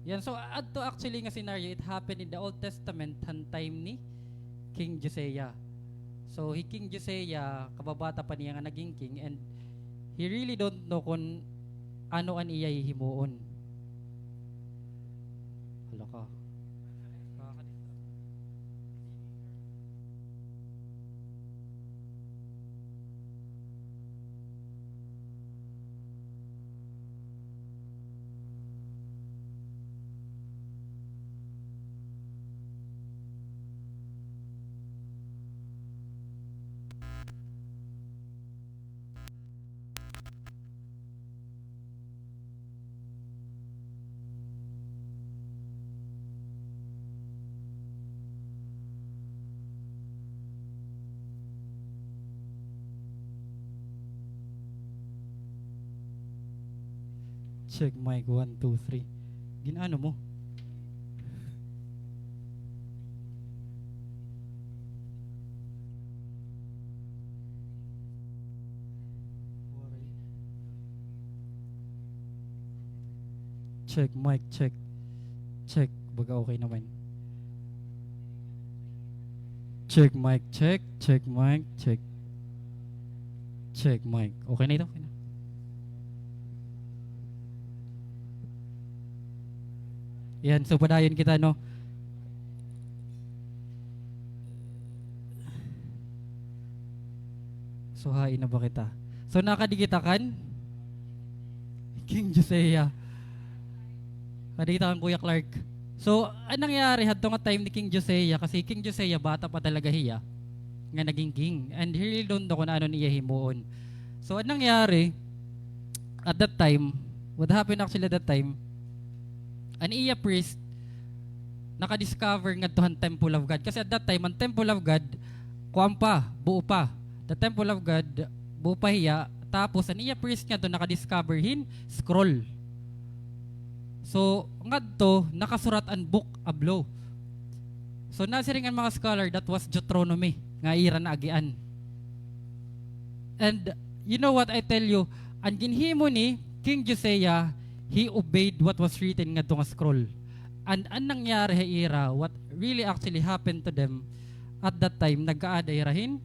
Yan, so adto actually nga scenario, it happened in the Old Testament han time ni King Josiah. So, King Josiah, kababata pa niya nga naging king, and he really don't know kung ano an iya himuon. Hala ka. Check mic 1, 2, 3. Ginano mo? Check mic, check. Check, baga okay naman. Check mic, check. Check mic, check. Check mic. Okay na ito? Okay na. Yan, so padayon kita, no? So, hain na ba kita? So, nakadikita kan? King Josiah. Kadikita kan Kuya Clark. So, anong nangyari hadto nga time ni King Josiah? Kasi King Josiah, bata pa talaga hiya. Nga naging king. And he really don't know kung ano niya himuon. So, anong nangyari? At that time, what happened actually at that time, an iya priest naka-discover nga to ang temple of God. Kasi at that time, ang temple of God, kuwan pa, buo pa. The temple of God, buo pa hiya. Tapos, ang iya priest nga to naka-discover hin, scroll. So, nga to, nakasurat ang book of law. So, nasiring ang mga scholar, that was Deuteronomy, nga ira na agian. And, you know what I tell you, ang ginhimo ni King Josiah, he obeyed what was written nga itong scroll. And ang nangyari sa ira, what really actually happened to them at that time, nagkaaday rahin,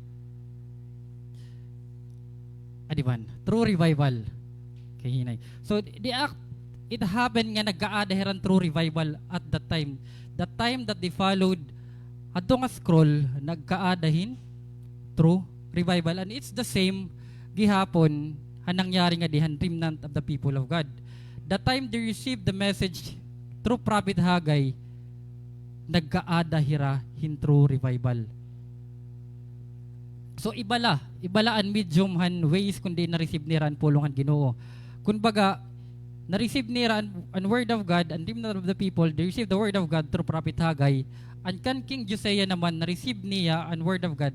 adiban, true revival. Kahinay. So, it happened nga nagkaaday ran true revival at that time. The time that they followed atong scroll, nagkaadahin true revival. And it's the same gihapon ang nangyari nga dihan remnant of the people of God. The time they received the message through Prophet Haggai, nagkaada hira hin true revival. So ibala ang medium han ways kundi na-receive nira ang pulungan Ginoo. Kunbaga, na-receive nira ang word of God, and remnant of the people, they received the word of God through Prophet Haggai. And kan King Josiah naman, na-receive niya ang word of God,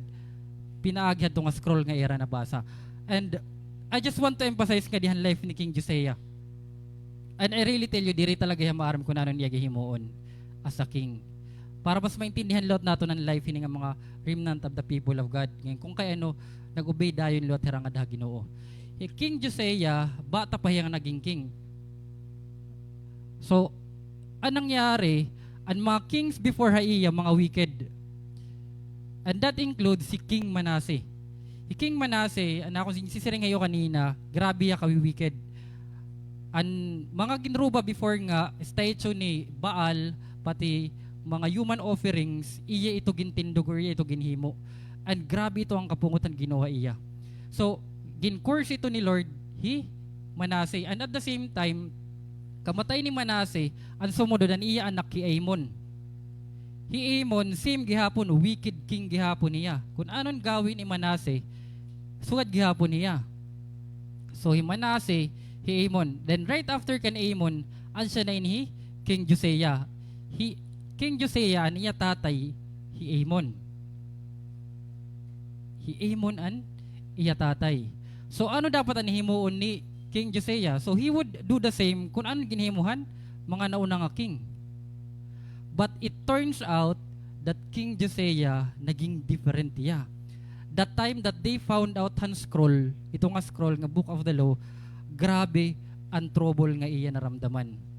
pinaagi nga scroll nga era na basa. And I just want to emphasize nga dihan life ni King Josiah. And I really tell you, diri talaga yung maaram kung ano niya gihimuon as a king. Para mas maintindihan lot nato ng life ni nga mga remnant of the people of God. Ngayon, kung kay ano, nag-obey dayon lot hirang adha Ginoo. King Josiah, bata pa yang naging king. So, anong nangyari? Ang mga kings before Haiya, mga wicked. And that includes si King Manasseh. Si King Manasseh, ako sisiring ngayon kanina, grabe ya kawi-wicked. Ang mga ginruba before nga, statue ni Baal, pati mga human offerings, iya ito gintindog or iya ito ginhimo. And grabe ito ang kapungutan ginawa iya. So, gincourse ito ni Lord, Manasseh. And at the same time, kamatay ni Manasseh, ang sumunod ang iya anak ki Amon. Amon, same gihapon, wicked king gihapon niya. Kung anon gawin ni Manasseh, sugad gihapon niya. So, Manasseh, Amon. Then right after kan Amon, an siya na King King Josiah. King Josiah niya tatay Amon. Amon an iya tatay. So ano dapat ang himuon ni King Josiah? So he would do the same kung ano ginhimuhan mga nauna nga king. But it turns out that King Josiah naging different iya. That time that they found out han scroll, ito nga scroll nga Book of the Law, grabe ang trouble nga iya naramdaman.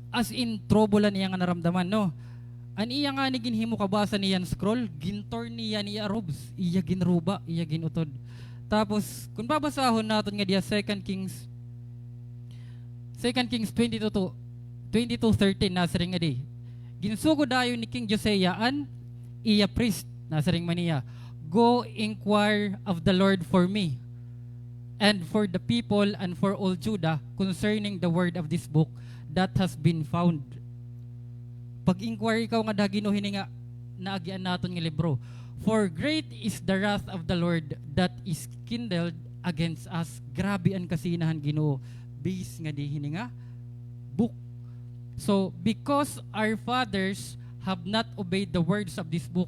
As in trouble niya nga naramdaman, no? An iya nga ni ginhimo kabasa niyan scroll, gintorn niya niya robes, iya ginruba, iya ginutod. Tapos kung babasahon naton nga diya 2 Kings 22:13 nasaring nga di. Ginsugod dayon ni King Josiah an iya priest nasaring maniya. Go inquire of the Lord for me and for the people and for all Judah concerning the word of this book that has been found. Pag-inquire ikaw nga daginuhin nga naagian naton nga libro. For great is the wrath of the Lord that is kindled against us. Grabe ang kasinahan Ginoo base nga dihin nga book. So because our fathers have not obeyed the words of this book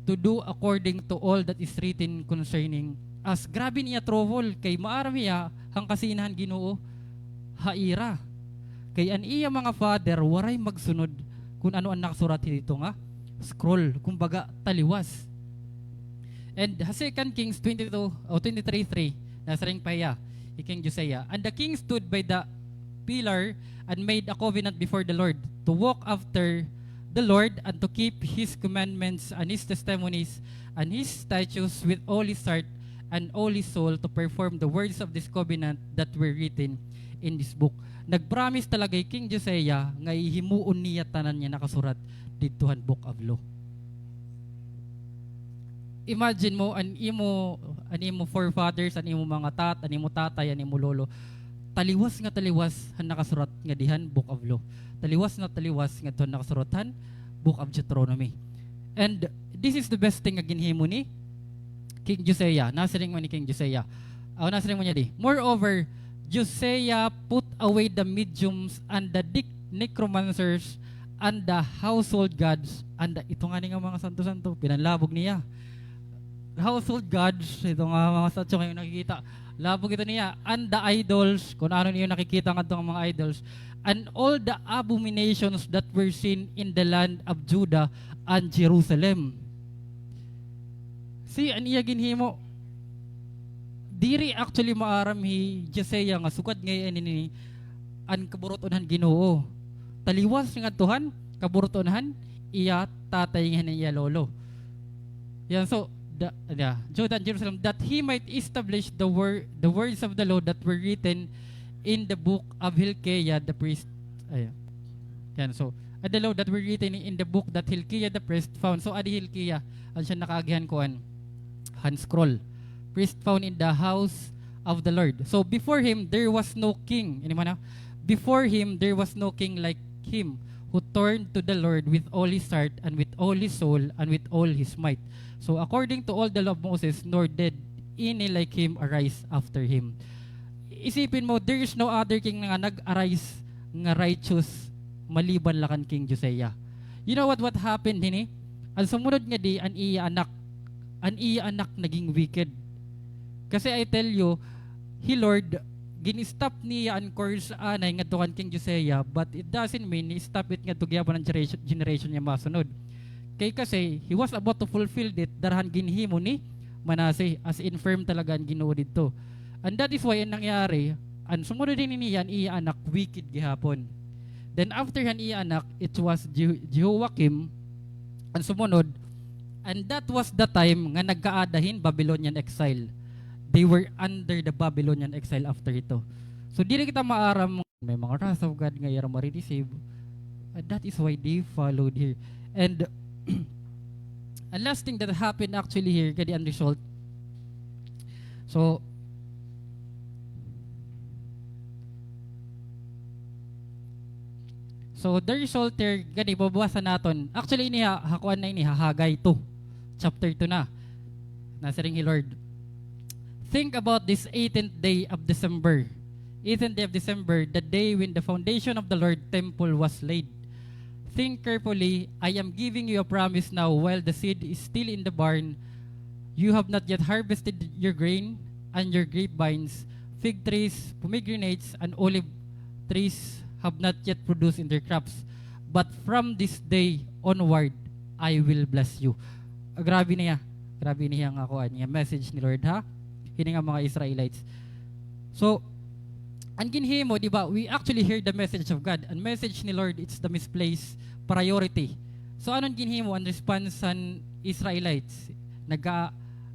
to do according to all that is written concerning us. Grabe niya trouble kay maarami hang kasinahan Ginoo haira. Kay an iya mga father waray magsunod kung ano ang nakasurat dito nga scroll, kumbaga taliwas. And 2 Kings 23:3 nasaring paya King Josiah. And the king stood by the pillar and made a covenant before the Lord to walk after the Lord and to keep his commandments and his testimonies and his statutes with all his heart and all his soul to perform the words of this covenant that were written in this book. Nagpromise talaga King Josiah nga ihimuon niya tanan niya nakasurat ditohan Book of Law. Imagine mo an imo forefathers, an imo mga an imo tatay, an imo lolo. Taliwas nga taliwas han nakasurat nga dihan Book of Law. Taliwas nga taliwas nga ton nakasuratan Book of Deuteronomy. And this is the best thing nga ginhimo ni King Josiah. Nasaring man ni King Josiah. Nasaring mo niya di. Moreover, Josiah put away the mediums and the necromancers and the household gods and ito nga nga mga santo-santo pinanlabog niya. Household gods, ito nga mga santo ngayon nakikita. Labog ito niya. And the idols, kung ano niyo nakikita nga itong mga idols, and all the abominations that were seen in the land of Judah and Jerusalem. See, aniya ginhimo. Diri actually maaram hi Josiah nga sukad ngayon ni an kaburotonhan Ginoo. Taliwas nga tuhan kaburotonhan iya tatay nga niya lolo. Yan so Judah and Jerusalem that he might establish the words of the law that were written in the book of Hilkiah the priest. Ayan. Yan so the law that were written in the book that Hilkiah the priest found. So adi Hilkiah ang siya nakaagihan kuan hand scroll. Priest found in the house of the Lord. So before him there was no king. Before him there was no king like him who turned to the Lord with all his heart and with all his soul and with all his might. So according to all the law of Moses, nor did any like him arise after him. Isipin mo, there is no other king nga nag-arise nga righteous maliban lakan King Josiah. You know what happened din Ang sumunod nga di an iya anak naging wicked. Kasi I tell you, he Lord, gini-stop niya ang course anay nga tukan King Josiah, but it doesn't mean stop it nga tugyapan ng generation niya masunod. Kay kasi, he was about to fulfill it, darahan ginhimo ni Manasseh, as infirm talaga ang Ginoo dito. And that is why ang nangyari, ang sumunod din niya, ang iya anak, wicked gihapon. Then after han iya anak, it was Jehoiakim, ang sumunod, and that was the time nga nagkaadahin Babylonian exile. They were under the Babylonian exile after ito. So di kita maaram may mga wrath of God nga yara ma-receive. That is why they followed here. And a last thing that happened actually here kadi ang result. So the result here gani babawasan naton. Actually ini hakuan na ini Hagay 2. Chapter 2 na. Nasa ring Lord. Think about this 18th day of December. 18th day of December, the day when the foundation of the Lord temple was laid. Think carefully, I am giving you a promise now while the seed is still in the barn. You have not yet harvested your grain and your grapevines, fig trees, pomegranates, and olive trees have not yet produced in their crops. But from this day onward, I will bless you. Grabe niya. Grabe niya nga kuha niya. Message ni Lord, ha? Hini nga mga Israelites. So, ang ginhimo, di ba, we actually hear the message of God. Ang message ni Lord, it's the misplaced priority. So, anong ginhimo? Ang response ng Israelites,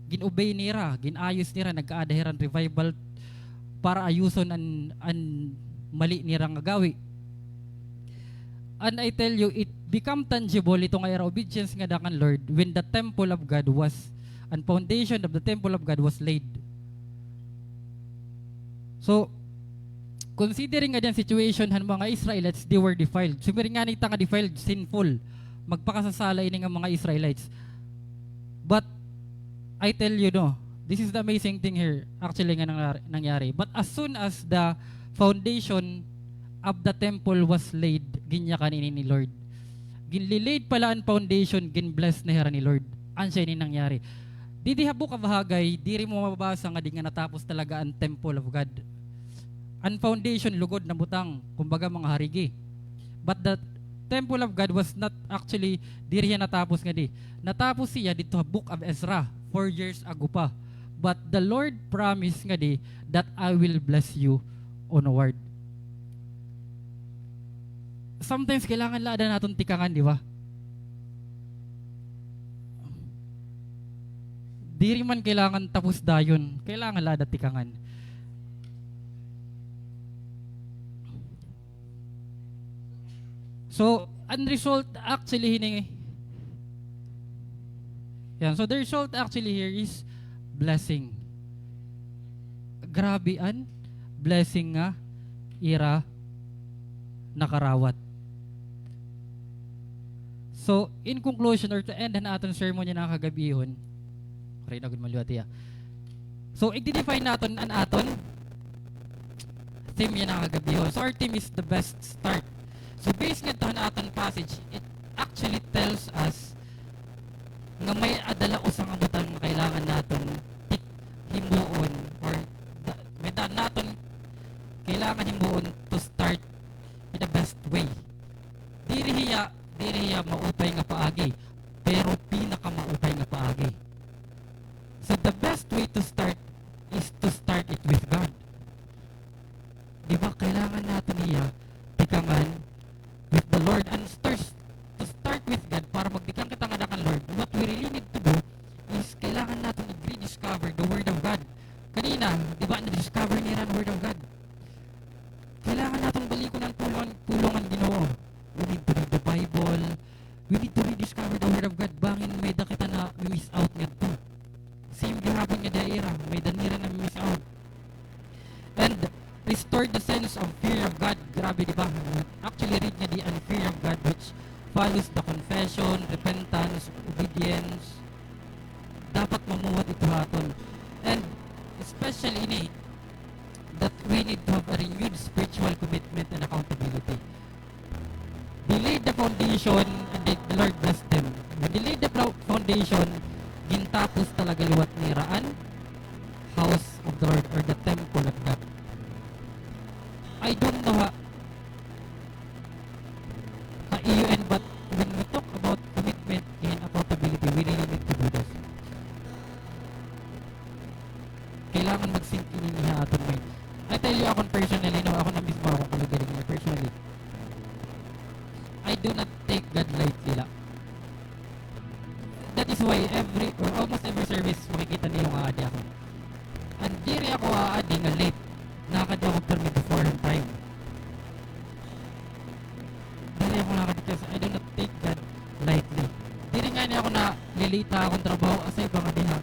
gin-obey nira, ginayos nira, nag-aadahiran revival para ayuson ang mali nira nga gawi. And I tell you, it become tangible itong nga obedience nga dakan Lord when the temple of God was, and foundation of the temple of God was laid. So, considering nga din situation han mga Israelites, they were defiled. Sumiri nga nita nga defiled, sinful. Magpakasasala ini nga mga Israelites. But, I tell you no, this is the amazing thing here, actually nga nangyari. But as soon as the foundation of the temple was laid, ginya kanini ni Lord. Ginlilaid pala ang foundation, ginbless na hera ni Lord. Ansya ini nangyari. Di habuk kabahagay, di rin mo mababasa nga di nga natapos talaga ang temple of God. Ang foundation lugod na butang, kumbaga mga harigi. But the temple of God was not actually, di rin natapos nga di. Natapos siya dito book of Ezra, 4 years ago pa. But the Lord promised nga di that I will bless you onward. Sometimes kailangan laada natin tikangan, di ba? Di rin man kailangan tapos dayon. Kailangan laada tikangan. So, ang result actually yan. So, the result actually here is blessing. Grabe an blessing nga ira nakarawat. So, in conclusion or to end na aton sermon niya nakagabihon. Okay na gud maluwati ya. So, i-define naton an aton theme niya nakagabihon. So, our theme is the best start. So based nga ito na aton passage, it actually tells us nga may adala usang abutan nga kailangan naton himuon or may daan naton kailangan himuon to start in the best way. Diri hiya maupay nga paagi, pero pinaka maupay nga paagi. So the best way to start is to start it with God. Di ba kailangan natin hiya tikangan with the Lord and to start with God para magdikang kita nga dakan Lord. What we really need to do is kailangan natin i-rediscover the Word of God. Kanina, di ba, na-discover niya ang Word of God. Kailangan natin balikon ang pulungan Ginoo. We need to read the Bible. We need to rediscover the Word of God. Bangin may da kita na miss out nga to. Same gihapon nga daira, may danira na miss out. And restore the sense of fear of God. Grabe, di ba? Actually, read niya di ang fear of God which follows the confession, repentance, obedience. Dapat mamuhat ito haton. And especially ini, that we need to have a renewed spiritual commitment and accountability. They laid the foundation and the Lord blessed them. When they laid the foundation, gintapos talaga liwat ni Raan, house of the Lord or the temple of God. I don't know how you end, but when we talk about commitment and accountability, we really need to do this. Kailangan mag-sink in niya aton mind. I tell you, ako personally, no, ako na mismo akong kalagaling niya personally. I do not take God lightly la. That is why almost every service makikita niyo yung aadi ako. And diri ako aadi nga late. Nakakadi ako permit before in time. Diri ako nakakadi kasi I do not take God lightly. Diri nga niya ako na lilita akong trabaho asay ba nga diha.